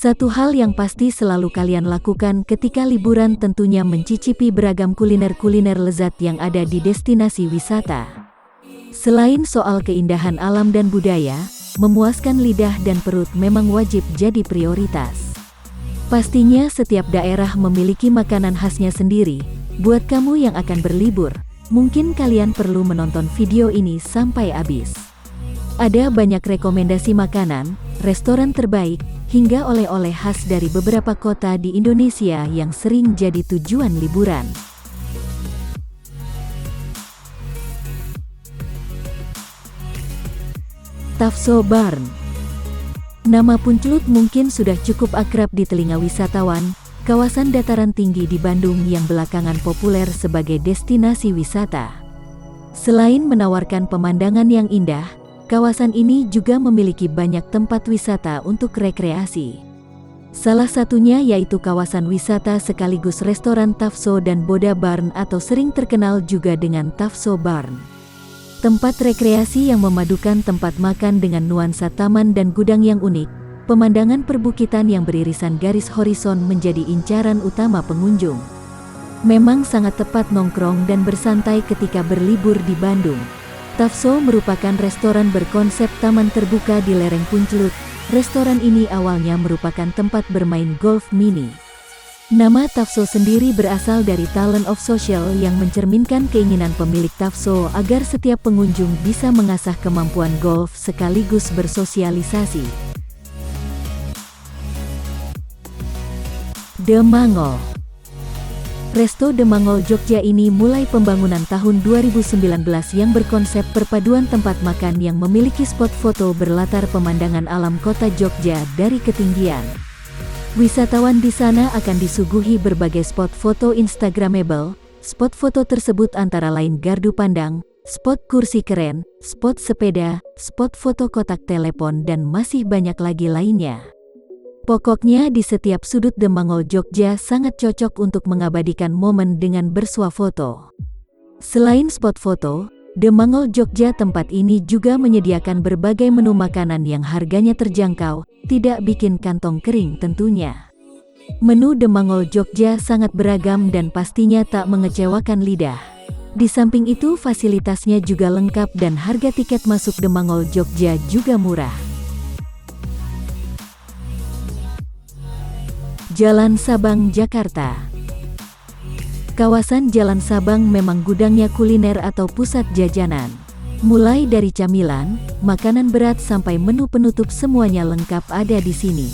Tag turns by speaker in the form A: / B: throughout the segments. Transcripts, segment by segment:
A: Satu hal yang pasti selalu kalian lakukan ketika liburan tentunya mencicipi beragam kuliner-kuliner lezat yang ada di destinasi wisata. Selain soal keindahan alam dan budaya, memuaskan lidah dan perut memang wajib jadi prioritas. Pastinya setiap daerah memiliki makanan khasnya sendiri. Buat kamu yang akan berlibur, mungkin kalian perlu menonton video ini sampai habis. Ada banyak rekomendasi makanan, restoran terbaik, hingga oleh-oleh khas dari beberapa kota di Indonesia yang sering jadi tujuan liburan. Tafso Barn. Nama Puncelut mungkin sudah cukup akrab di telinga wisatawan, kawasan dataran tinggi di Bandung yang belakangan populer sebagai destinasi wisata. Selain menawarkan pemandangan yang indah, kawasan ini juga memiliki banyak tempat wisata untuk rekreasi. Salah satunya yaitu kawasan wisata sekaligus restoran Tafso dan Boda Barn atau sering terkenal juga dengan Tafso Barn. Tempat rekreasi yang memadukan tempat makan dengan nuansa taman dan gudang yang unik, pemandangan perbukitan yang beririsan garis horizon menjadi incaran utama pengunjung. Memang sangat tepat nongkrong dan bersantai ketika berlibur di Bandung. Tafso merupakan restoran berkonsep taman terbuka di lereng Puncelut. Restoran ini awalnya merupakan tempat bermain golf mini. Nama Tafso sendiri berasal dari talent of social yang mencerminkan keinginan pemilik Tafso agar setiap pengunjung bisa mengasah kemampuan golf sekaligus bersosialisasi. The Mangol. Resto The Mangol Jogja ini mulai pembangunan tahun 2019 yang berkonsep perpaduan tempat makan yang memiliki spot foto berlatar pemandangan alam kota Jogja dari ketinggian. Wisatawan di sana akan disuguhi berbagai spot foto instagramable. Spot foto tersebut antara lain gardu pandang, spot kursi keren, spot sepeda, spot foto kotak telepon dan masih banyak lagi lainnya. Pokoknya di setiap sudut The Mangol Jogja sangat cocok untuk mengabadikan momen dengan bersuah foto. Selain spot foto, The Mangol Jogja tempat ini juga menyediakan berbagai menu makanan yang harganya terjangkau, tidak bikin kantong kering tentunya. Menu The Mangol Jogja sangat beragam dan pastinya tak mengecewakan lidah. Di samping itu fasilitasnya juga lengkap dan harga tiket masuk The Mangol Jogja juga murah. Jalan Sabang, Jakarta. Kawasan Jalan Sabang memang gudangnya kuliner atau pusat jajanan. Mulai dari camilan, makanan berat sampai menu penutup semuanya lengkap ada di sini.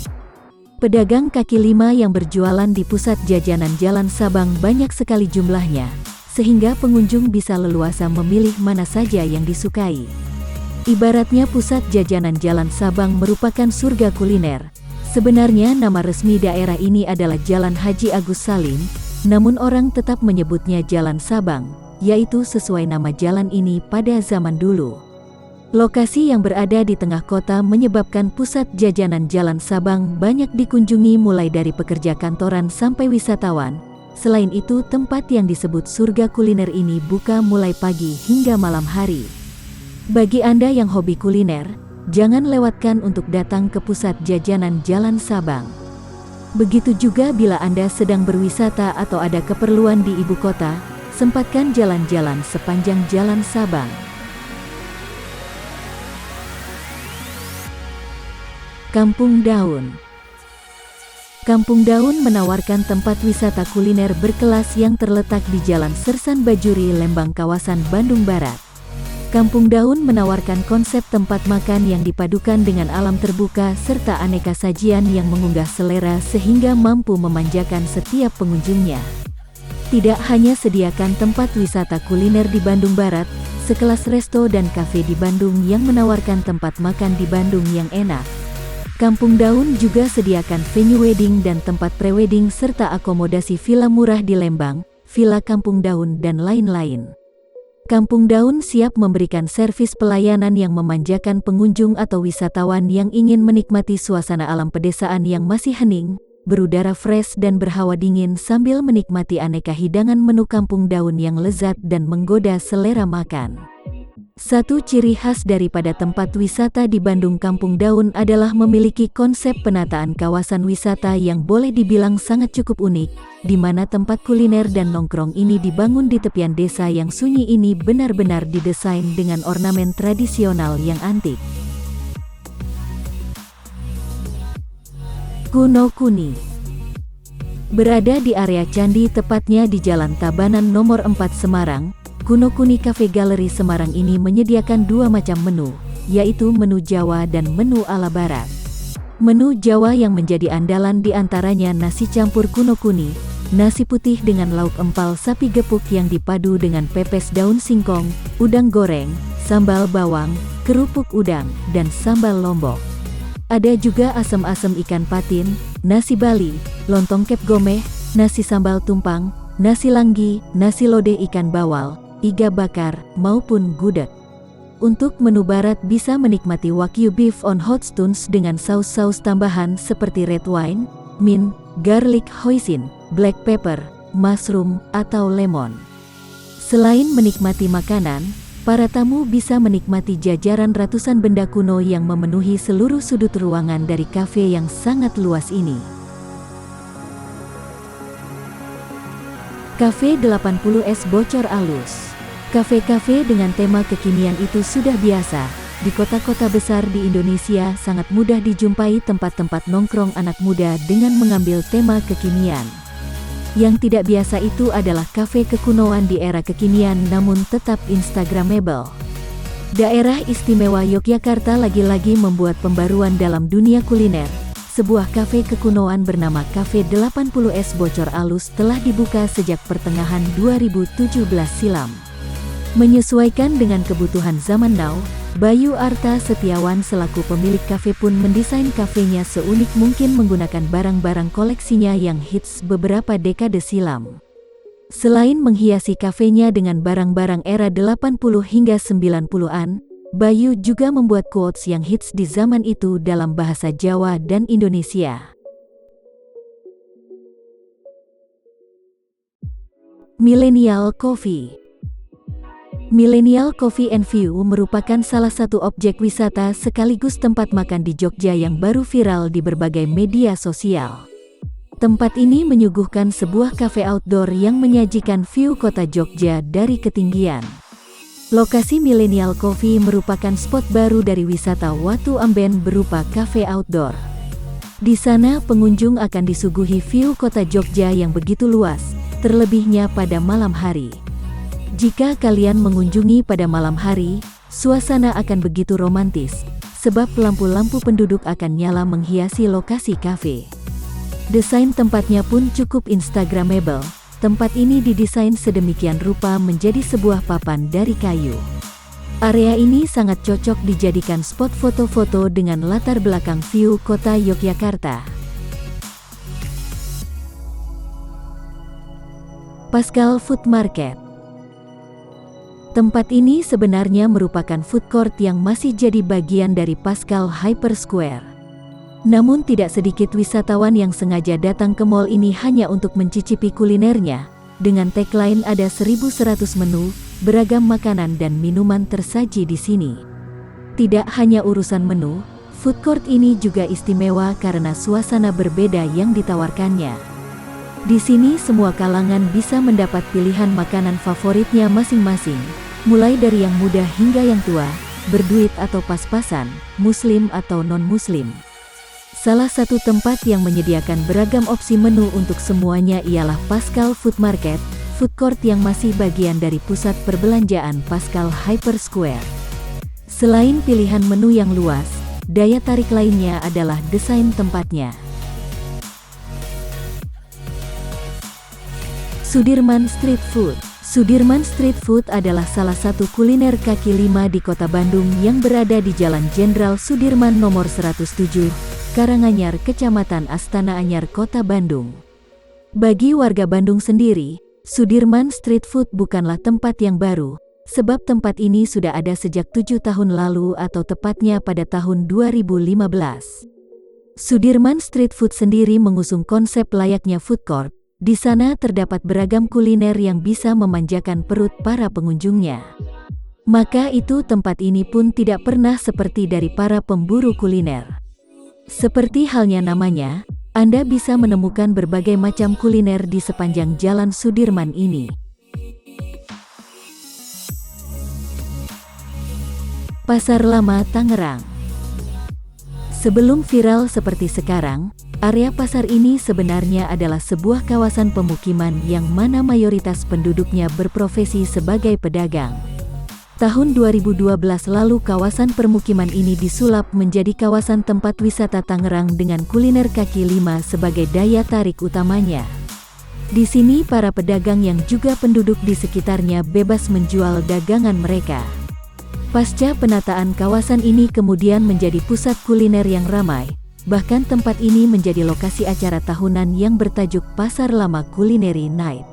A: Pedagang kaki lima yang berjualan di pusat jajanan Jalan Sabang banyak sekali jumlahnya, sehingga pengunjung bisa leluasa memilih mana saja yang disukai. Ibaratnya pusat jajanan Jalan Sabang merupakan surga kuliner. Sebenarnya nama resmi daerah ini adalah Jalan Haji Agus Salim, namun orang tetap menyebutnya Jalan Sabang, yaitu sesuai nama jalan ini pada zaman dulu. Lokasi yang berada di tengah kota menyebabkan pusat jajanan Jalan Sabang banyak dikunjungi mulai dari pekerja kantoran sampai wisatawan. Selain itu, tempat yang disebut surga kuliner ini buka mulai pagi hingga malam hari. Bagi Anda yang hobi kuliner, jangan lewatkan untuk datang ke pusat jajanan Jalan Sabang. Begitu juga bila Anda sedang berwisata atau ada keperluan di ibu kota, sempatkan jalan-jalan sepanjang Jalan Sabang. Kampung Daun. Kampung Daun menawarkan tempat wisata kuliner berkelas yang terletak di Jalan Sersan Bajuri, Lembang, kawasan Bandung Barat. Kampung Daun menawarkan konsep tempat makan yang dipadukan dengan alam terbuka serta aneka sajian yang menggugah selera sehingga mampu memanjakan setiap pengunjungnya. Tidak hanya sediakan tempat wisata kuliner di Bandung Barat, sekelas resto dan kafe di Bandung yang menawarkan tempat makan di Bandung yang enak. Kampung Daun juga sediakan venue wedding dan tempat prewedding serta akomodasi villa murah di Lembang, Villa Kampung Daun dan lain-lain. Kampung Daun siap memberikan servis pelayanan yang memanjakan pengunjung atau wisatawan yang ingin menikmati suasana alam pedesaan yang masih hening, berudara fresh dan berhawa dingin sambil menikmati aneka hidangan menu Kampung Daun yang lezat dan menggoda selera makan. Satu ciri khas daripada tempat wisata di Bandung Kampung Daun adalah memiliki konsep penataan kawasan wisata yang boleh dibilang sangat cukup unik, di mana tempat kuliner dan nongkrong ini dibangun di tepian desa yang sunyi ini benar-benar didesain dengan ornamen tradisional yang antik. Kuno Kuni berada di area candi, tepatnya di Jalan Tabanan nomor 4 Semarang. Kuno Kuni Cafe Gallery Semarang ini menyediakan dua macam menu, yaitu menu Jawa dan menu ala Barat. Menu Jawa yang menjadi andalan diantaranya nasi campur Kuno Kuni, nasi putih dengan lauk empal sapi gepuk yang dipadu dengan pepes daun singkong, udang goreng, sambal bawang, kerupuk udang, dan sambal lombok. Ada juga asam-asam ikan patin, nasi Bali, lontong kep gomeh, nasi sambal tumpang, nasi langgi, nasi lodeh ikan bawal, iga bakar, maupun gudeg. Untuk menu barat bisa menikmati Wagyu beef on hot stones dengan saus-saus tambahan seperti red wine, mint, garlic hoisin, black pepper, mushroom, atau lemon. Selain menikmati makanan, para tamu bisa menikmati jajaran ratusan benda kuno yang memenuhi seluruh sudut ruangan dari kafe yang sangat luas ini. Cafe 80S bocor alus. Kafe-kafe dengan tema kekinian itu sudah biasa. Di kota-kota besar di Indonesia sangat mudah dijumpai tempat-tempat nongkrong anak muda dengan mengambil tema kekinian. Yang tidak biasa itu adalah kafe kekunoan di era kekinian namun tetap instagramable. Daerah Istimewa Yogyakarta lagi-lagi membuat pembaruan dalam dunia kuliner. Sebuah kafe kekunoan bernama Cafe 80S bocor alus telah dibuka sejak pertengahan 2017 silam. Menyesuaikan dengan kebutuhan zaman now, Bayu Arta Setiawan selaku pemilik kafe pun mendesain kafenya seunik mungkin menggunakan barang-barang koleksinya yang hits beberapa dekade silam. Selain menghiasi kafenya dengan barang-barang era 80 hingga 90-an, Bayu juga membuat quotes yang hits di zaman itu dalam bahasa Jawa dan Indonesia. Millennial Coffee. Millennial Coffee and View merupakan salah satu objek wisata sekaligus tempat makan di Jogja yang baru viral di berbagai media sosial. Tempat ini menyuguhkan sebuah cafe outdoor yang menyajikan view kota Jogja dari ketinggian. Lokasi Millennial Coffee merupakan spot baru dari wisata Watu Amben berupa cafe outdoor. Di sana pengunjung akan disuguhi view kota Jogja yang begitu luas, terlebihnya pada malam hari. Jika kalian mengunjungi pada malam hari, suasana akan begitu romantis, sebab lampu-lampu penduduk akan nyala menghiasi lokasi kafe. Desain tempatnya pun cukup instagramable. Tempat ini didesain sedemikian rupa menjadi sebuah papan dari kayu. Area ini sangat cocok dijadikan spot foto-foto dengan latar belakang view kota Yogyakarta. Pascal Food Market. Tempat ini sebenarnya merupakan food court yang masih jadi bagian dari Pascal Hyper Square. Namun tidak sedikit wisatawan yang sengaja datang ke mall ini hanya untuk mencicipi kulinernya. Dengan tagline ada 1.100 menu, beragam makanan dan minuman tersaji di sini. Tidak hanya urusan menu, food court ini juga istimewa karena suasana berbeda yang ditawarkannya. Di sini semua kalangan bisa mendapat pilihan makanan favoritnya masing-masing, mulai dari yang muda hingga yang tua, berduit atau pas-pasan, muslim atau non-muslim. Salah satu tempat yang menyediakan beragam opsi menu untuk semuanya ialah Pascal Food Market, food court yang masih bagian dari pusat perbelanjaan Pascal Hyper Square. Selain pilihan menu yang luas, daya tarik lainnya adalah desain tempatnya. Sudirman Street Food. Sudirman Street Food adalah salah satu kuliner kaki lima di kota Bandung yang berada di Jalan Jenderal Sudirman nomor 107, Karanganyar, Kecamatan Astana Anyar, Kota Bandung. Bagi warga Bandung sendiri, Sudirman Street Food bukanlah tempat yang baru, sebab tempat ini sudah ada sejak 7 tahun lalu atau tepatnya pada tahun 2015. Sudirman Street Food sendiri mengusung konsep layaknya food court. Di sana terdapat beragam kuliner yang bisa memanjakan perut para pengunjungnya. Maka itu tempat ini pun tidak pernah seperti dari para pemburu kuliner. Seperti halnya namanya, Anda bisa menemukan berbagai macam kuliner di sepanjang Jalan Sudirman ini. Pasar Lama Tangerang. Sebelum viral seperti sekarang, area pasar ini sebenarnya adalah sebuah kawasan pemukiman yang mana mayoritas penduduknya berprofesi sebagai pedagang. Tahun 2012 lalu kawasan permukiman ini disulap menjadi kawasan tempat wisata Tangerang dengan kuliner kaki lima sebagai daya tarik utamanya. Di sini para pedagang yang juga penduduk di sekitarnya bebas menjual dagangan mereka. Pasca penataan kawasan ini kemudian menjadi pusat kuliner yang ramai, bahkan tempat ini menjadi lokasi acara tahunan yang bertajuk Pasar Lama Culinary Night.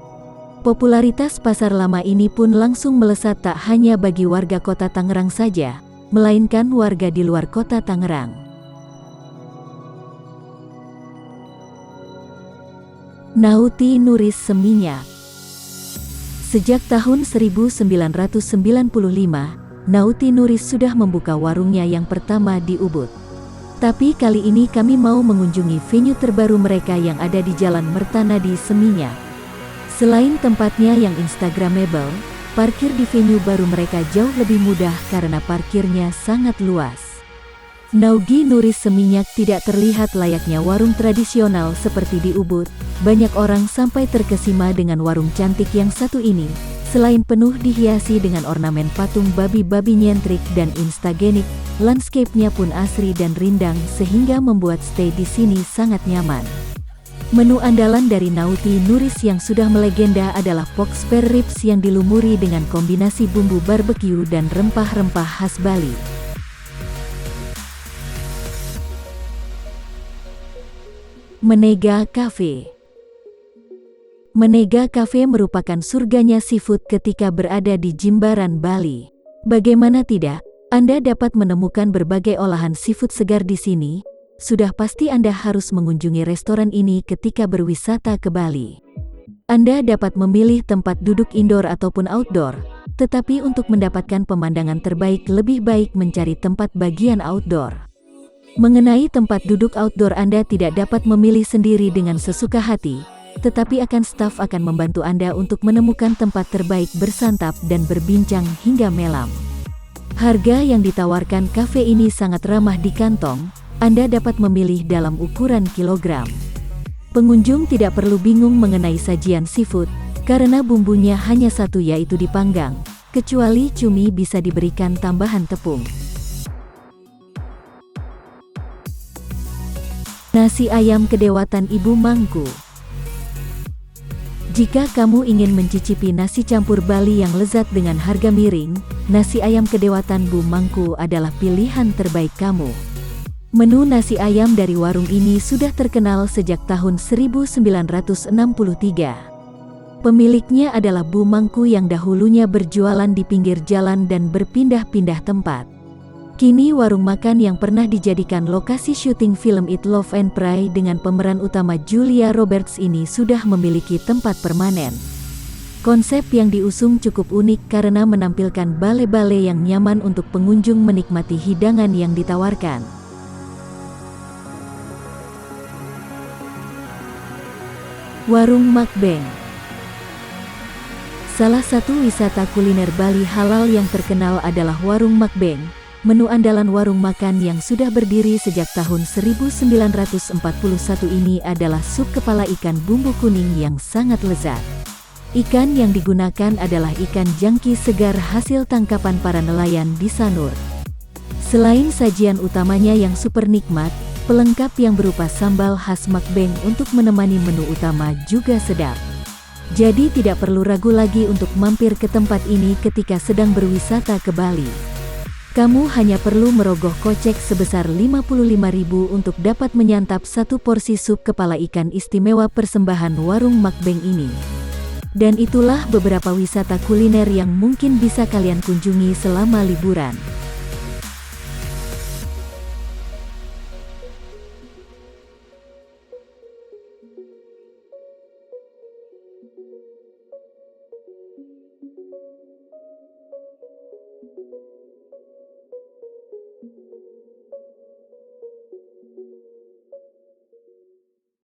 A: Popularitas Pasar Lama ini pun langsung melesat tak hanya bagi warga kota Tangerang saja, melainkan warga di luar kota Tangerang. Nauti Nuris Seminyak. Sejak tahun 1995, Nauti Nuris sudah membuka warungnya yang pertama di Ubud. Tapi kali ini kami mau mengunjungi venue terbaru mereka yang ada di Jalan Mertanadi Seminyak. Selain tempatnya yang instagramable, parkir di venue baru mereka jauh lebih mudah karena parkirnya sangat luas. Nauti Nuris Seminyak tidak terlihat layaknya warung tradisional seperti di Ubud. Banyak orang sampai terkesima dengan warung cantik yang satu ini. Selain penuh dihiasi dengan ornamen patung babi-babi nyentrik dan instagenik, landscape-nya pun asri dan rindang sehingga membuat stay di sini sangat nyaman. Menu andalan dari Nauti Nuris yang sudah melegenda adalah pork spare ribs yang dilumuri dengan kombinasi bumbu barbecue dan rempah-rempah khas Bali. Menega Cafe. Menega Cafe merupakan surganya seafood ketika berada di Jimbaran, Bali. Bagaimana tidak, Anda dapat menemukan berbagai olahan seafood segar di sini. Sudah pasti Anda harus mengunjungi restoran ini ketika berwisata ke Bali. Anda dapat memilih tempat duduk indoor ataupun outdoor, tetapi untuk mendapatkan pemandangan terbaik lebih baik mencari tempat bagian outdoor. Mengenai tempat duduk outdoor, Anda tidak dapat memilih sendiri dengan sesuka hati, tetapi staf akan membantu Anda untuk menemukan tempat terbaik bersantap dan berbincang hingga malam. Harga yang ditawarkan kafe ini sangat ramah di kantong, Anda dapat memilih dalam ukuran kilogram. Pengunjung tidak perlu bingung mengenai sajian seafood, karena bumbunya hanya satu yaitu dipanggang, kecuali cumi bisa diberikan tambahan tepung. Nasi ayam kedewatan Ibu Mangku. Jika kamu ingin mencicipi nasi campur Bali yang lezat dengan harga miring, nasi ayam kedewatan Bu Mangku adalah pilihan terbaik kamu. Menu nasi ayam dari warung ini sudah terkenal sejak tahun 1963. Pemiliknya adalah Bu Mangku yang dahulunya berjualan di pinggir jalan dan berpindah-pindah tempat. Kini warung makan yang pernah dijadikan lokasi syuting film Eat Love and Pray dengan pemeran utama Julia Roberts ini sudah memiliki tempat permanen. Konsep yang diusung cukup unik karena menampilkan bale-bale yang nyaman untuk pengunjung menikmati hidangan yang ditawarkan. Warung Makbeng. Salah satu wisata kuliner Bali halal yang terkenal adalah Warung Makbeng. Menu andalan warung makan yang sudah berdiri sejak tahun 1941 ini adalah sup kepala ikan bumbu kuning yang sangat lezat. Ikan yang digunakan adalah ikan jangki segar hasil tangkapan para nelayan di Sanur. Selain sajian utamanya yang super nikmat, pelengkap yang berupa sambal khas Makbeng untuk menemani menu utama juga sedap. Jadi tidak perlu ragu lagi untuk mampir ke tempat ini ketika sedang berwisata ke Bali. Kamu hanya perlu merogoh kocek sebesar Rp55.000 untuk dapat menyantap satu porsi sup kepala ikan istimewa persembahan Warung Makbeng ini. Dan itulah beberapa wisata kuliner yang mungkin bisa kalian kunjungi selama liburan.